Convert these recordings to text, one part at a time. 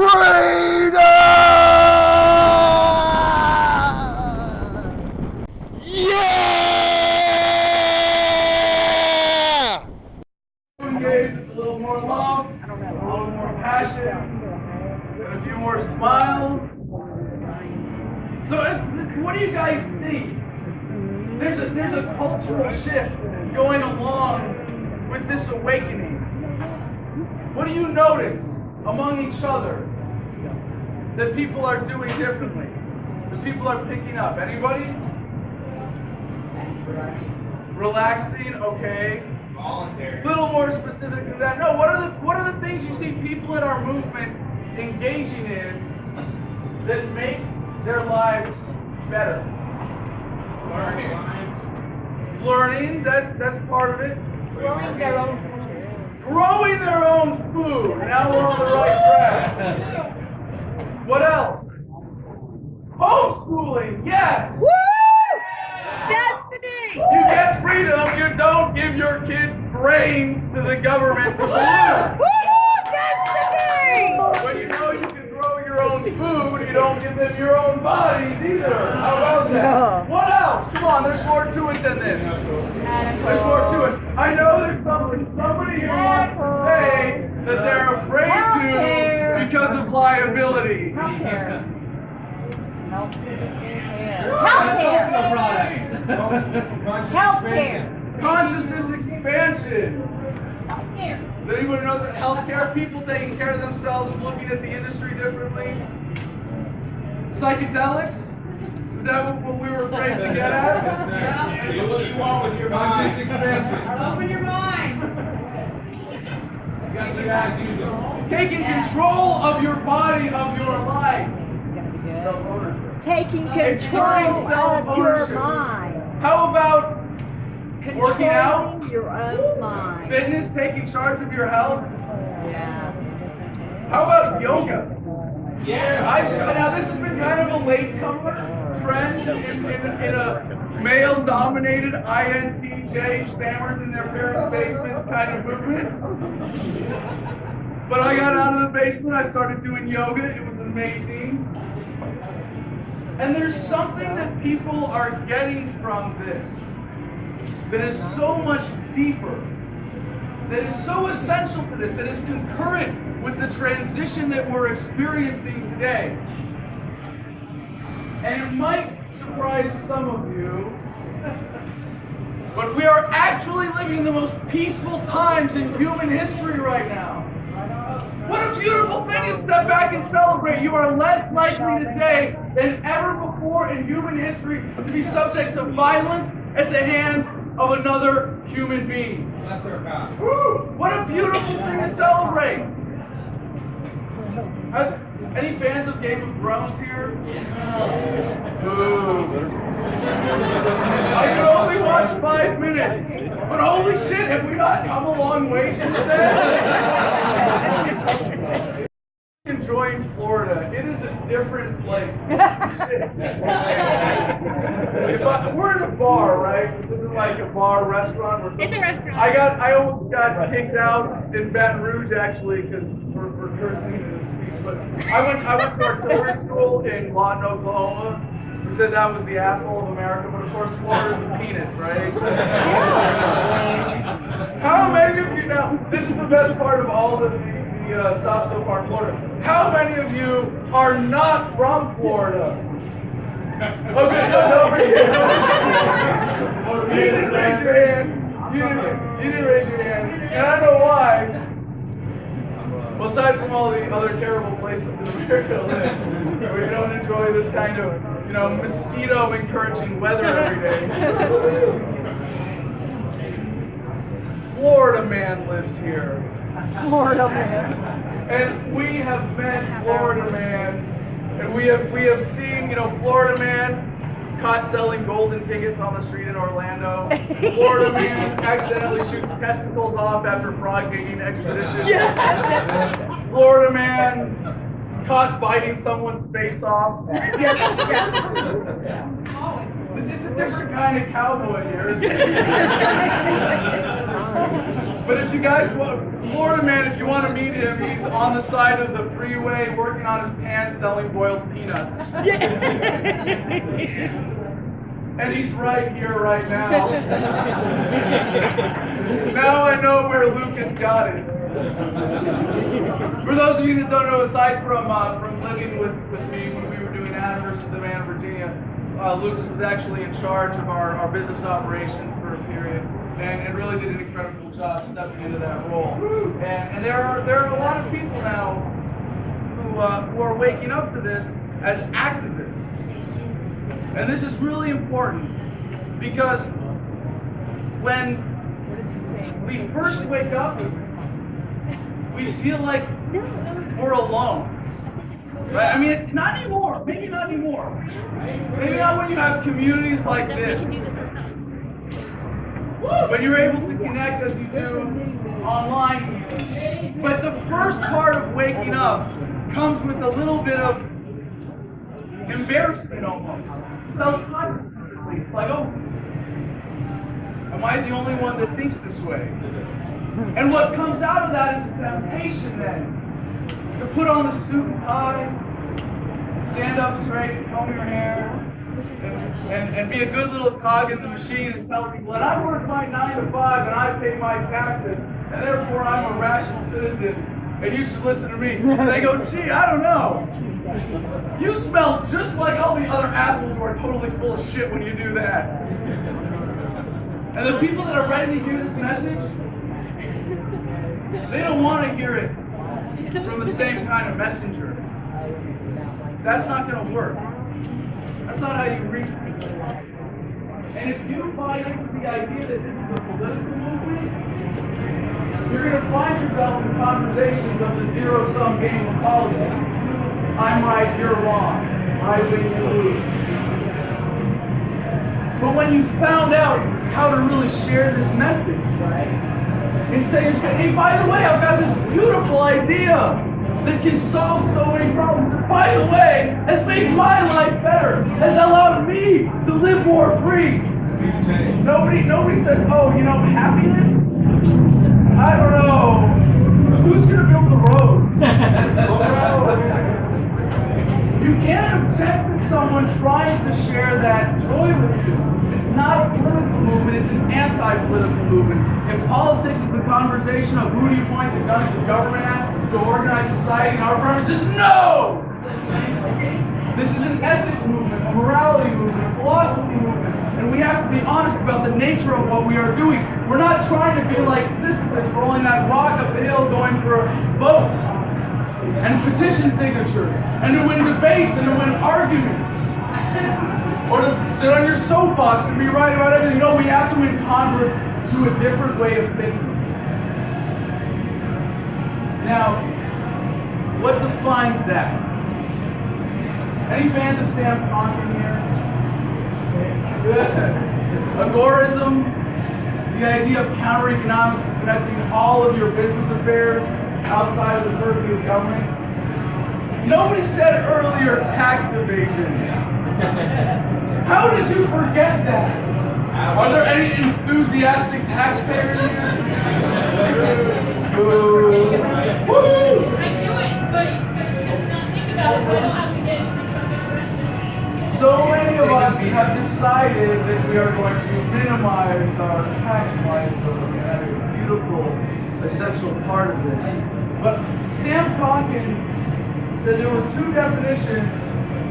freedom! Yeah! Engage with a little more love, a little more passion, and a few more smiles. So, what do you guys see? There's a cultural shift going along with this awakening. What do you notice among each other that people are doing differently? That people are picking up? Anybody? Relaxing, okay. A little more specific than that. No, what are the things you see people in our movement engaging in that make their lives better? Learning, that's part of it. Growing their own food. Growing their own food. Now we're on the right track. What else? Homeschooling, yes. Woo! Destiny! You get freedom, you don't give your kids brains to the government to pollute. Woo! Destiny! When you know you can grow your own food, you don't give them your own bodies either. How about that? What else? Come on, there's more to it than this. There's more to it. I know there's somebody who wants to say that they're afraid to because of liability. Healthcare. Consciousness expansion. Does anybody knows that healthcare, people taking care of themselves, looking at the industry differently? Psychedelics? Is that what we were afraid to get at? Do what you want with your mind. Open your mind. You guys use them. Taking control of your body, of your life. Taking Exerting control of your self-ownership. mind. How about working out? Controlling your own mind. Fitness, taking charge of your health? Yeah. How about yoga? Yeah. Now this has been kind of a latecomer trend in a male-dominated INTJ stammers in their parents' basements kind of movement. But I got out of the basement, I started doing yoga, it was amazing. And there's something that people are getting from this that is so much deeper, that is so essential to this, that is concurrent with the transition that we're experiencing today. And it might surprise some of you, but we are actually living the most peaceful times in human history right now. What a beautiful thing to step back and celebrate. You are less likely today than ever before in human history to be subject to violence at the hands of another human being. Unless they're a cop. Woo! What a beautiful thing to celebrate. Any fans of Game of Thrones here? Boo. I could only watch 5 minutes, but holy shit, have we not come a long way since then? Enjoying Florida. It is a different place. We're in a bar, right? This is like a bar restaurant. It's a restaurant. I almost got kicked out in Baton Rouge actually because for cursing in a speech. But I went to artillery school in Lawton, Oklahoma. Who said that was the asshole of America? But of course, Florida's the penis, right? How many of you now? This is the best part of all the stops so far in Florida. How many of you are not from Florida? Okay, so nobody. You didn't raise your hand. You didn't raise your hand. And I know why. Well, aside from all the other terrible places in America to live, where you don't enjoy this kind of, mosquito-encouraging weather every day. Florida man lives here. Florida man. And we have met Florida man, and we have seen, Florida man caught selling golden tickets on the street in Orlando. Florida man accidentally shoots testicles off after frog gigging expedition. Yes. Florida man caught biting someone's face off. Yes. It's a different kind of cowboy here, isn't it? But if you guys want, Florida man, if you want to meet him, he's on the side of the freeway working on his tan selling boiled peanuts. And he's right here, right now. Now I know where Lucas got it. For those of you that don't know, aside from living with me when we were doing Anna versus the Man of Virginia, Lucas was actually in charge of our business operations for a period, and really did an incredible job stepping into that role. And there are a lot of people now who are waking up to this as activists. And this is really important because when we first wake up, we feel like we're alone. Right? I mean, it's not anymore. Maybe not anymore. Maybe not when you have communities like this. When you're able to connect as you do online. But the first part of waking up comes with a little bit of embarrassment almost. Self-consciousness at least. It's like, oh, am I the only one that thinks this way? And what comes out of that is a temptation then to put on the suit and tie, stand up straight, comb your hair, and be a good little cog in the machine and tell people that I work my 9 to 5 and I pay my taxes, and therefore I'm a rational citizen, and you should listen to me. And they go, gee, I don't know. You smell just like all the other assholes who are totally full of shit when you do that. And the people that are ready to hear this message, they don't want to hear it from the same kind of messenger. That's not going to work. That's not how you reach people. And if you buy into the idea that this is a political movement, you're going to find yourself in conversations of the zero-sum game of politics. I'm right, you're wrong. I win, you lose. But when you found out how to really share this message, right? And say, hey, by the way, I've got this beautiful idea that can solve so many problems. And by the way, has made my life better, has allowed me to live more free. Nobody says, oh, you know, happiness? I don't know. Who's going to build the roads? You can't object to someone trying to share that joy with you. It's not a political movement, it's an anti-political movement. If politics is the conversation of who do you point the guns of government at to organize society, and our premise is no! This is an ethics movement, a morality movement, a philosophy movement, and we have to be honest about the nature of what we are doing. We're not trying to be like Sisyphus rolling that rock up the hill going for votes and petition signatures, and to win debates, and to win arguments, or to sit on your soapbox and be right about everything. No, we have to win converts to a different way of thinking. Now, what defines that? Any fans of Sam Conklin here? Good. Agorism, the idea of counter-economics and connecting all of your business affairs outside of the purview of government. Nobody said earlier tax evasion. How did you forget that? Are there any enthusiastic taxpayers here? Boo. Woo! So many of us have decided that we are going to minimize our tax liability. That is a beautiful, essential part of this. But Sam Conklin said there were 2 definitions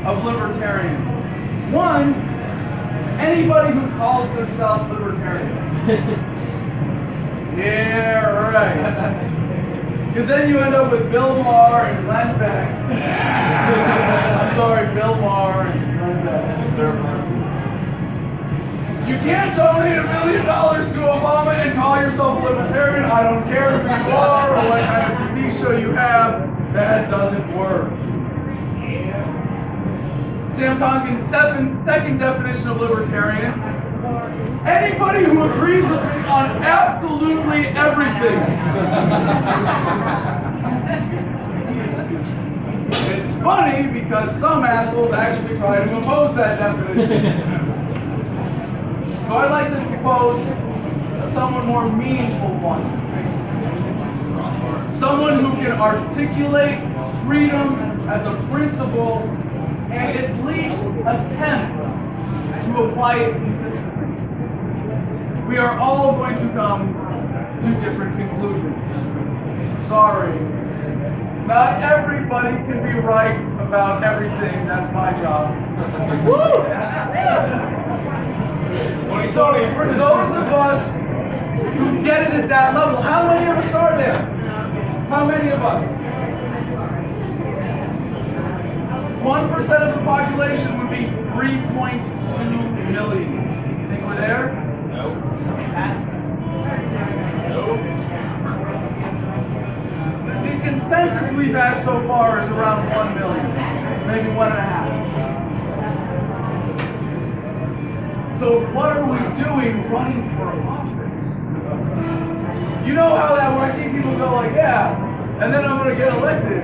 of libertarian. One, anybody who calls themselves libertarian. Yeah, right. Because then you end up with Bill Maher and Glenn Beck. I'm sorry, Bill Maher and Glenn Beck. You can't donate $1 million to Obama and call yourself a libertarian. I don't care who you are or what kind of TV show you have. That doesn't work. Sam Conklin's second definition of libertarian: anybody who agrees with me on absolutely everything. It's funny because some assholes actually try to oppose that definition. So I'd like to propose a somewhat more meaningful one. Someone who can articulate freedom as a principle and at least attempt to apply it consistently. We are all going to come to different conclusions. Sorry. Not everybody can be right about everything. That's my job. Woo! So for those of us who get it at that level, how many of us are there? How many of us? 1% of the population would be 3.2 million. You think we're there? Nope. Nope. The consensus we've had so far is around 1 million, maybe 1.5. So what are we doing running for office? You know how that works. I see people go like, yeah, and then I'm going to get elected.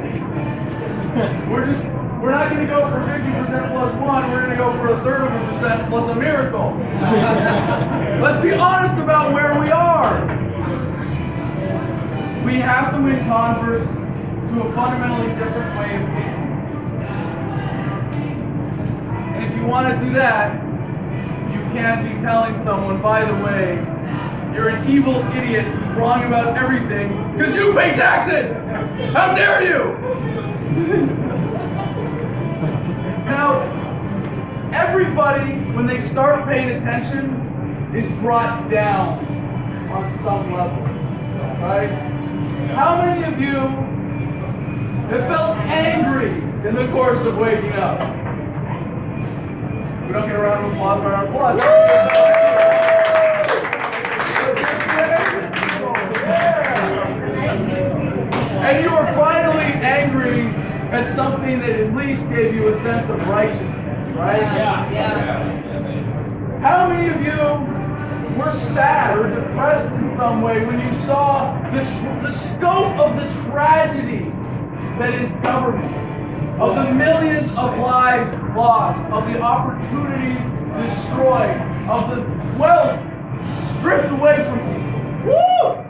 We're not going to go for 50% plus 1, we're going to go for 1/3% plus a miracle. Let's be honest about where we are. We have to win converts to a fundamentally different way of thinking. And if you want to do that, you can't be telling someone, by the way, you're an evil idiot who's wrong about everything because you pay taxes! How dare you! Now, everybody, when they start paying attention, is brought down on some level, right? How many of you have felt angry in the course of waking up? We don't get a round of applause for our applause. And you were finally angry at something that at least gave you a sense of righteousness, right? Yeah. How many of you were sad or depressed in some way when you saw the scope of the tragedy that is government, of the millions of lives lost, of the opportunities destroyed, of the wealth stripped away from people? Woo!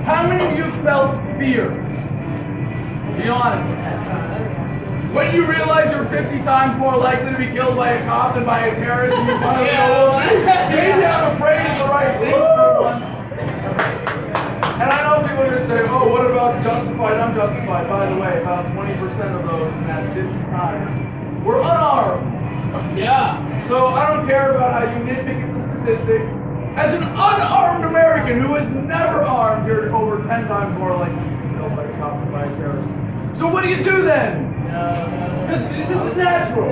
How many of you felt fear? Be honest. When you realize you're 50 times more likely to be killed by a cop than by a terrorist, you finally go, maybe I'm afraid of the right things for once. And I know people are going to say, oh, what about justified, unjustified? By the way, about 20% of those in that 50 times were unarmed. Yeah. So I don't care about how you nitpick at the statistics. As an unarmed American who is never armed, you're over 10 times more likely to be killed by a cop than by a terrorist. So what do you do then? This is natural.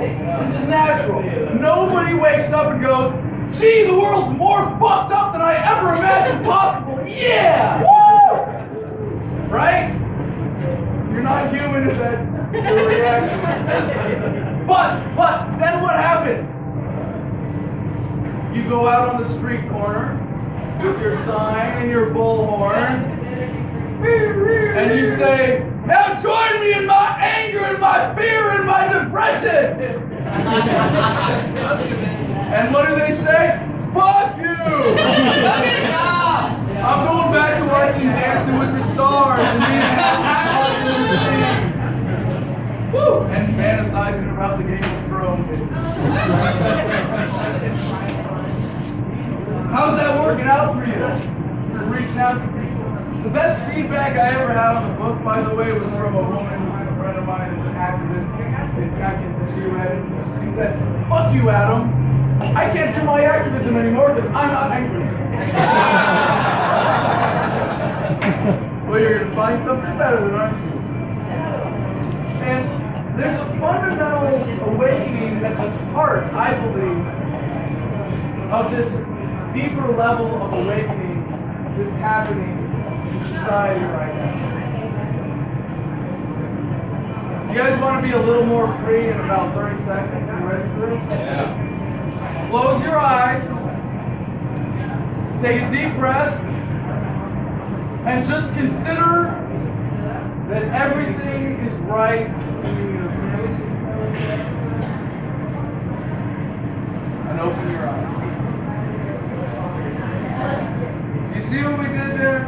This is natural. Nobody wakes up and goes, gee, the world's more fucked up than I ever imagined possible. Yeah! Woo! Right? You're not human if that's your reaction. But then what happens? You go out on the street corner with your sign and your bullhorn, and you say, now join me in my anger and my fear and my depression. And what do they say? Fuck you! I'm going back to watching Dancing with the Stars and woo! And fantasizing about the Game of Thrones. How's that working out for you? For reaching out to people? The best feedback I ever had on the book, by the way, was from a woman who's a friend of mine who's an activist. She read it. She said, fuck you, Adam. I can't do my activism anymore because I'm not angry. Well, you're going to find something better than aren't you? And there's a fundamental awakening at the heart, I believe, of this deeper level of awakening that's happening in society right now. You guys want to be a little more free in about 30 seconds? You ready for this? Yeah. Close your eyes. Take a deep breath. And just consider that everything is right in you. And open your eyes. You see what we did there?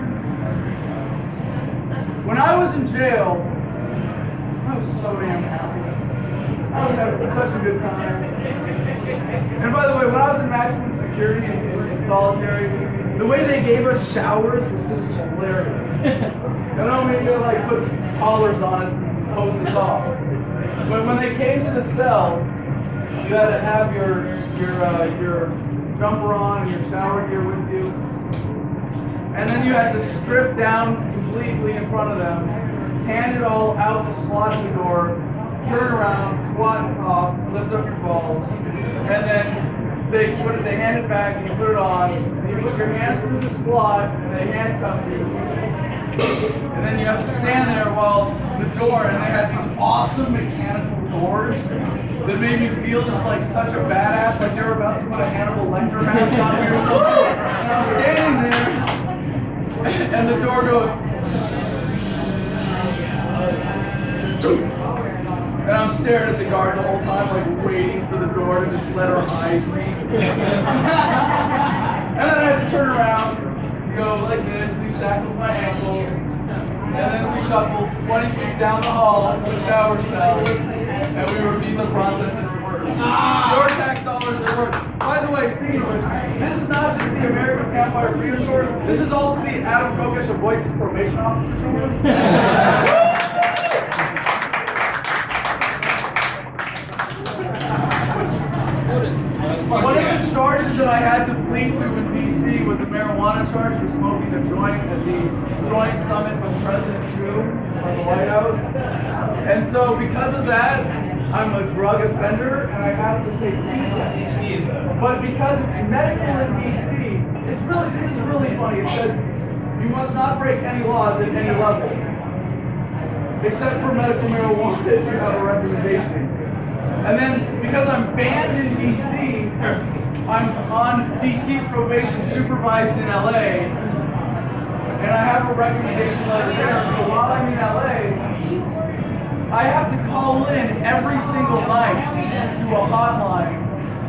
When I was in jail, I was so damn happy. I was having such a good time. And by the way, when I was in maximum security in solitary, the way they gave us showers was just hilarious. I don't mean they like put collars on us and hose us off. But when they came to the cell, you had to have your jumper on and your shower gear with you. And then you had to strip down completely in front of them, hand it all out the slot in the door, turn around, squat and cough, lift up your balls, and then they hand it back and you put it on, and you put your hands through the slot and they handcuff you. And then you have to stand there while the door, and they had these awesome mechanical doors that made me feel just like such a badass, like they were about to put a Hannibal Lecter mask on me or something. And I'm standing there, and the door goes, and I'm staring at the guard the whole time, like waiting for the door to just let her eyes me. And then I had to turn around, go like this, and he shackles my ankles, and then we shuffle 20 feet down the hall to the shower cell, and we repeat the process in reverse. Your tax dollars at work. By the way, speaking of which, this is not just the American Campfire Freedom Tour, this is also the Adam Kokesh Avoidance Probation Officer Tour. One of the charges that I had to plead to in D.C. was a marijuana charge for smoking a joint at the joint summit with President True from the White House. And so because of that, I'm a drug offender and I have to take weed tests. But because it's medical in D.C., this is really funny. It says you must not break any laws at any level, except for medical marijuana if you have a recommendation. And then, because I'm banned in D.C., I'm on D.C. probation supervised in L.A., and I have a recommendation letter there. So while I'm in L.A., I have to call in every single night to a hotline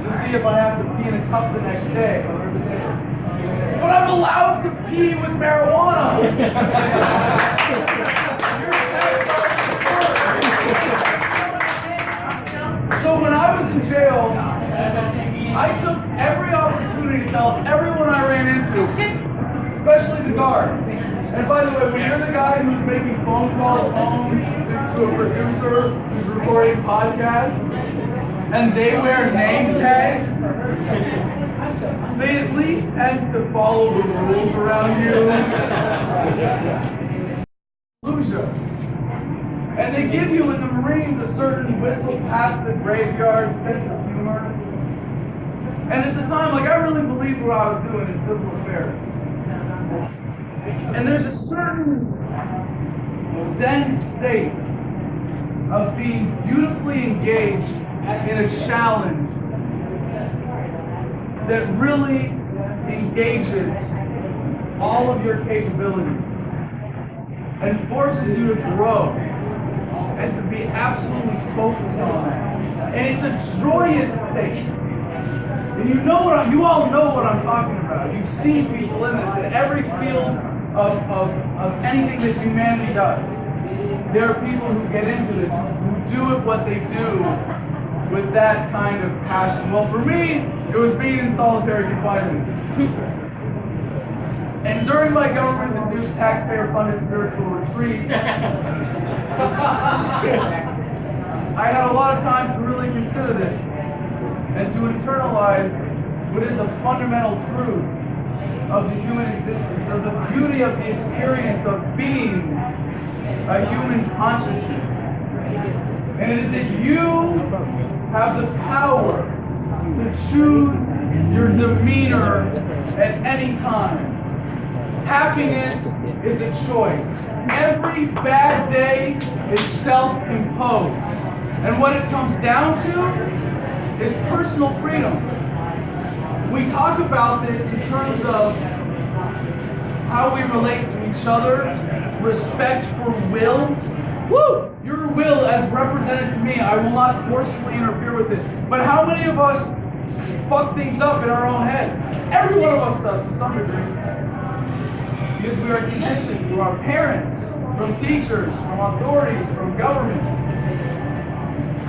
to see if I have to pee in a cup the next day. But I'm allowed to pee with marijuana! Your test So when I was in jail, I took every opportunity to tell everyone I ran into, especially the guards. And by the way, when you're the guy who's making phone calls home to a producer who's recording podcasts, and they wear name tags, they at least tend to follow the rules around you. Lucia. And they give you in the Marines a certain whistle past the graveyard sense of humor. And at the time, like, I really believed what I was doing in civil affairs. And there's a certain zen state of being beautifully engaged in a challenge that really engages all of your capabilities and forces you to grow and to be absolutely focused on that. And it's a joyous state. And you all know what I'm talking about. You've seen people in this, in every field of anything that humanity does. There are people who get into this, who do it what they do with that kind of passion. Well, for me, it was being in solitary confinement. And during my government-induced, taxpayer-funded spiritual retreat, I had a lot of time to really consider this and to internalize what is a fundamental truth of the human existence, of the beauty of the experience of being a human consciousness. And it is that you have the power to choose your demeanor at any time. Happiness is a choice. Every bad day is self-imposed. And what it comes down to is personal freedom. We talk about this in terms of how we relate to each other, respect for will. Woo! Your will as represented to me, I will not forcefully interfere with it. But how many of us fuck things up in our own head. Every one of us does to some degree. Because we are conditioned through our parents, from teachers, from authorities, from government.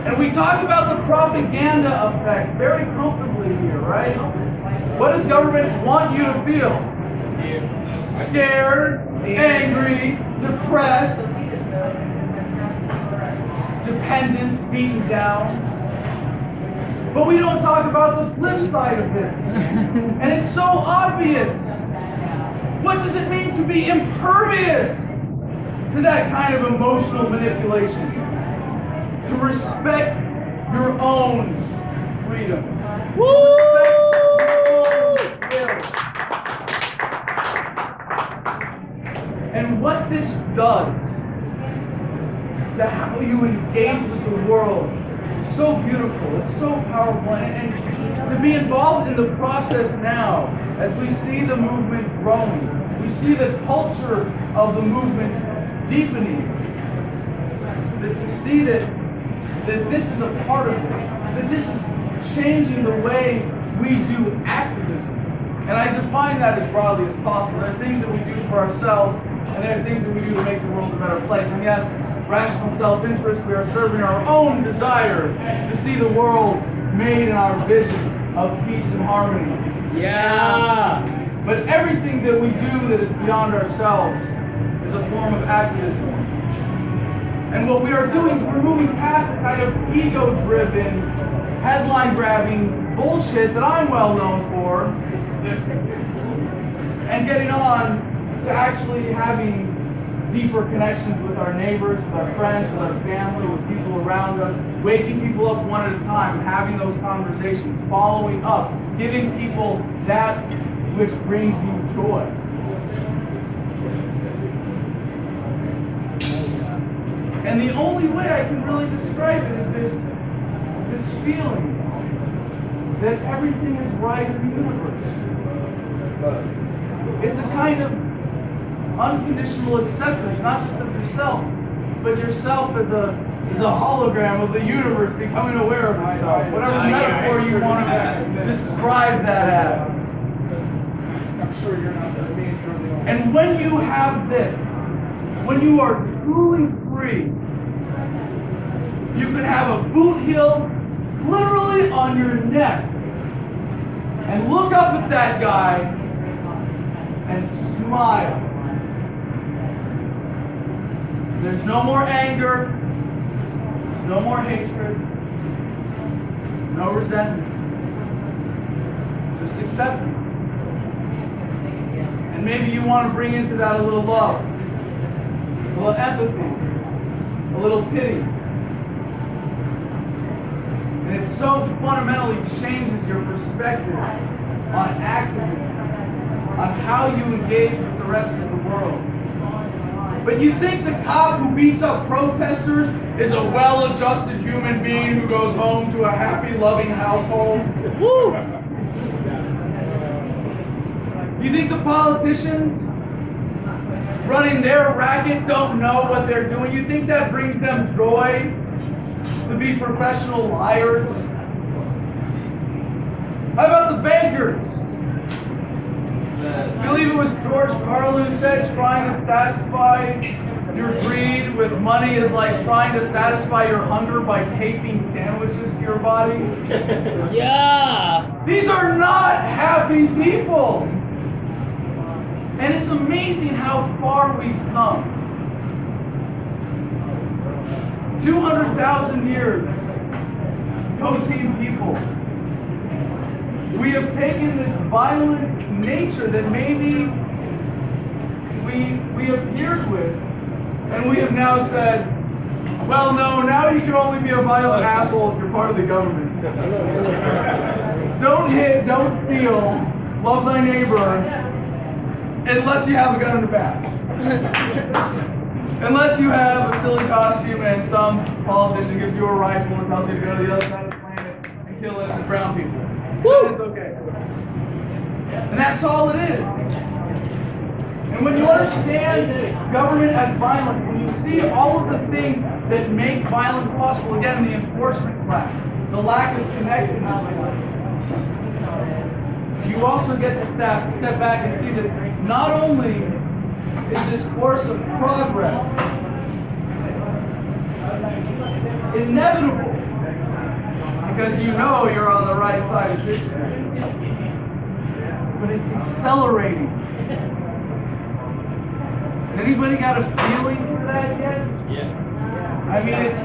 And we talk about the propaganda effect very comfortably here, right? What does government want you to feel? Scared, angry, depressed, dependent, beaten down. But we don't talk about the flip side of this. And it's so obvious. What does it mean to be impervious to that kind of emotional manipulation? To respect your own freedom. Respect your own will. And what this does to how you engage with the world is so beautiful, it's so powerful, and to be involved in the process now, as we see the movement growing, we see the culture of the movement deepening, that to see that this is a part of it, that this is changing the way we do activism. And I define that as broadly as possible. There are things that we do for ourselves, and there are things that we do to make the world a better place. And yes, rational self-interest, we are serving our own desire to see the world made in our vision of peace and harmony. Yeah! But everything that we do that is beyond ourselves is a form of activism. And what we are doing is we're moving past the kind of ego-driven, headline-grabbing bullshit that I'm well known for, and getting on to actually having deeper connections with our neighbors, with our friends, with our family, with people around us, waking people up one at a time, having those conversations, following up, giving people that which brings you joy. And the only way I can really describe it is this feeling that everything is right in the universe. It's a kind of unconditional acceptance, not just of yourself, but yourself as a hologram of the universe becoming aware of itself. Whatever metaphor you want to describe that as. I'm sure you're not the only one. And when you have this, when you are truly free, you can have a boot heel literally on your neck and look up at that guy and smile. There's no more anger, there's no more hatred, no resentment, just acceptance. And maybe you want to bring into that a little love, a little empathy, a little pity. And it so fundamentally changes your perspective on activism, on how you engage with the rest of the world. But you think the cop who beats up protesters is a well-adjusted human being who goes home to a happy, loving household? Woo! You think the politicians running their racket don't know what they're doing? You think that brings them joy to be professional liars? How about the bankers? I believe it was George Carlin who said trying to satisfy your greed with money is like trying to satisfy your hunger by taping sandwiches to your body. Yeah! These are not happy people. And it's amazing how far we've come. 200,000 years, co-team people. We have taken this violent nature that maybe we appeared with, and we have now said, well, no, now you can only be a violent asshole if you're part of the government. Don't hit, don't steal, love thy neighbor, unless you have a gun in the back. Unless you have a silly costume and some politician gives you a rifle and tells you to go to the other side of the planet and kill innocent brown people. Then it's okay. And that's all it is. And when you understand government as violent, when you see all of the things that make violence possible, again, the enforcement class, the lack of connectedness, you also get to step back and see that not only is this course of progress inevitable, because you know you're on the right side of history, but it's accelerating. Has anybody got a feeling for that yet? Yeah. I mean, it's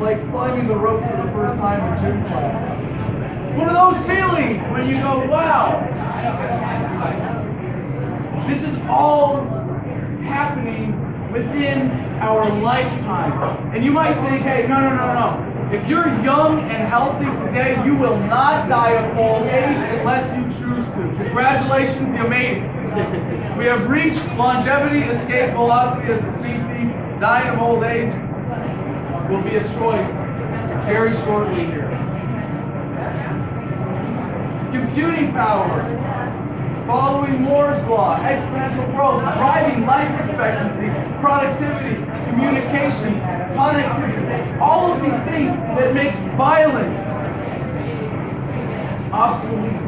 like climbing the rope for the first time in gym class. One of those feelings when you go, wow, this is all happening within our lifetime. And you might think, hey, no. If you're young and healthy today, you will not die of old age unless you choose to. Congratulations, you made it. We have reached longevity, escape velocity as a species. Dying of old age will be a choice very shortly here. Computing power, following Moore's law, exponential growth, driving life expectancy, productivity, communication, connectivity, all of these things that make violence obsolete.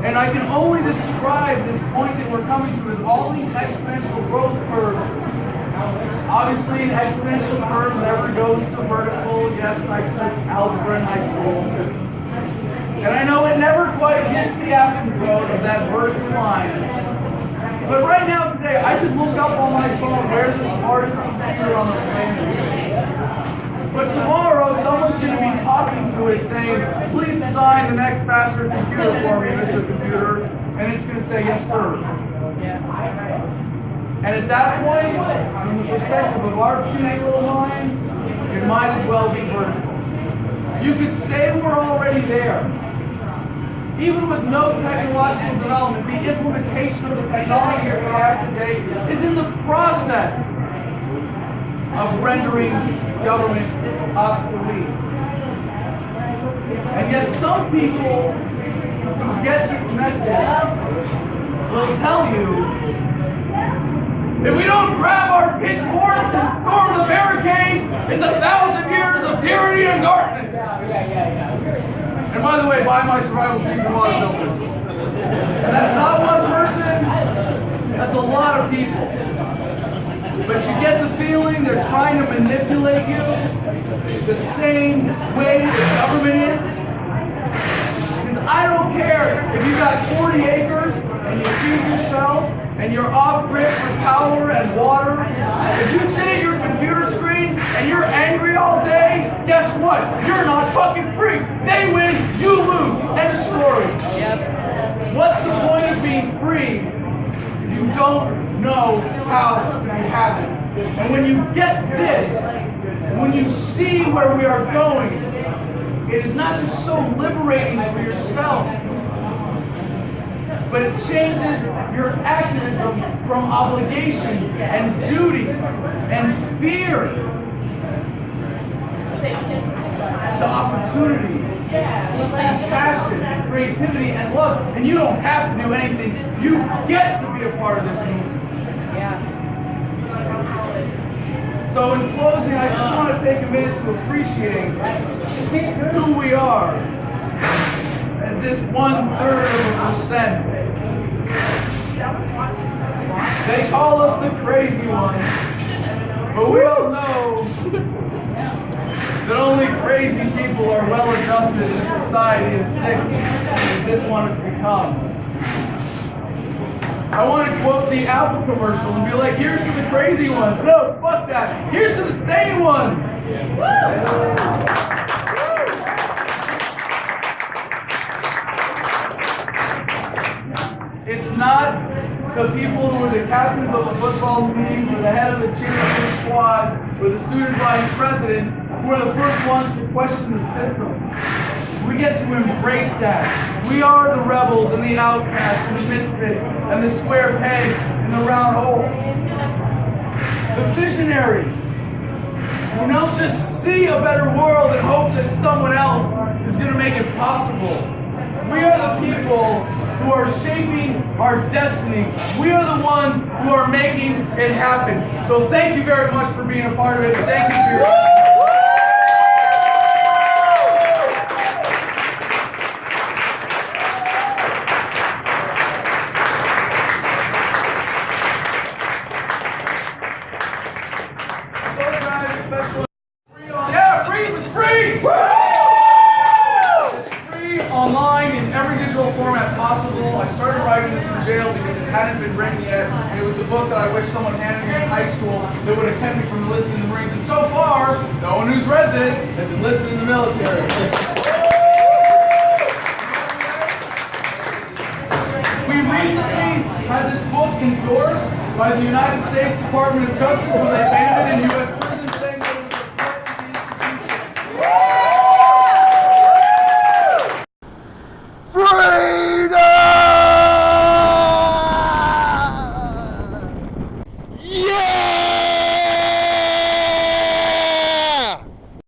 And I can only describe this point that we're coming to as all these exponential growth curves. Obviously, an exponential curve never goes to vertical. Yes, I took algebra in high school. And I know it never quite hits the asymptote of that vertical line. But right now, today, I could look up on my phone where the smartest computer on the planet is. But tomorrow, someone's going to be talking to it saying, please design the next faster computer for me, Mr. Computer. And it's going to say, yes, sir. And at that point, from the perspective of our puny little mind, it might as well be vertical. You could say we're already there. Even with no technological development, the implementation of the technology that we have today is in the process of rendering government obsolete. And yet some people who get this message will tell you, if we don't grab our pitchforks and storm the barricades, it's 1,000 years of tyranny and darkness. And by the way, buy my survival seeds and water filters. And that's not one person, that's a lot of people. But you get the feeling they're trying to manipulate you the same way the government is. Because I don't care if you got 40 acres and you feed yourself and you're off grid for power and water. If you sit at your computer screen and you're angry all day, guess what? You're not fucking free. They win, you lose. End of story. Yep. What's the point of being free if you don't know how to have it? And when you get this, when you see where we are going, it is not just so liberating for yourself, but it changes your activism from obligation and duty and fear to opportunity and passion and creativity and love. And you don't have to do anything. You get to be a part of this movement. So in closing, I just want to take a minute to appreciate who we are as this 1/3%. They call us the crazy ones, but we all know that only crazy people are well adjusted in a society as sick as this one has become. I want to quote the Apple commercial and be like, here's to the crazy ones. No, fuck that. Here's to the sane ones. It's not the people who are the captains of the football team, or the head of the cheerleading squad, or the student body president who are the first ones to question the system. We get to embrace that. We are the rebels and the outcasts and the misfits and the square pegs and the round holes. The visionaries who don't just see a better world and hope that someone else is going to make it possible. We are the people who are shaping our destiny. We are the ones who are making it happen. So thank you very much for being a part of it. Thank you for your school. I started writing this in jail because it hadn't been written yet, and it was the book that I wish someone handed me in high school that would have kept me from enlisting in the Marines. And so far, no one who's read this has enlisted in the military. We recently had this book endorsed by the United States Department of Justice when they banned it in U.S.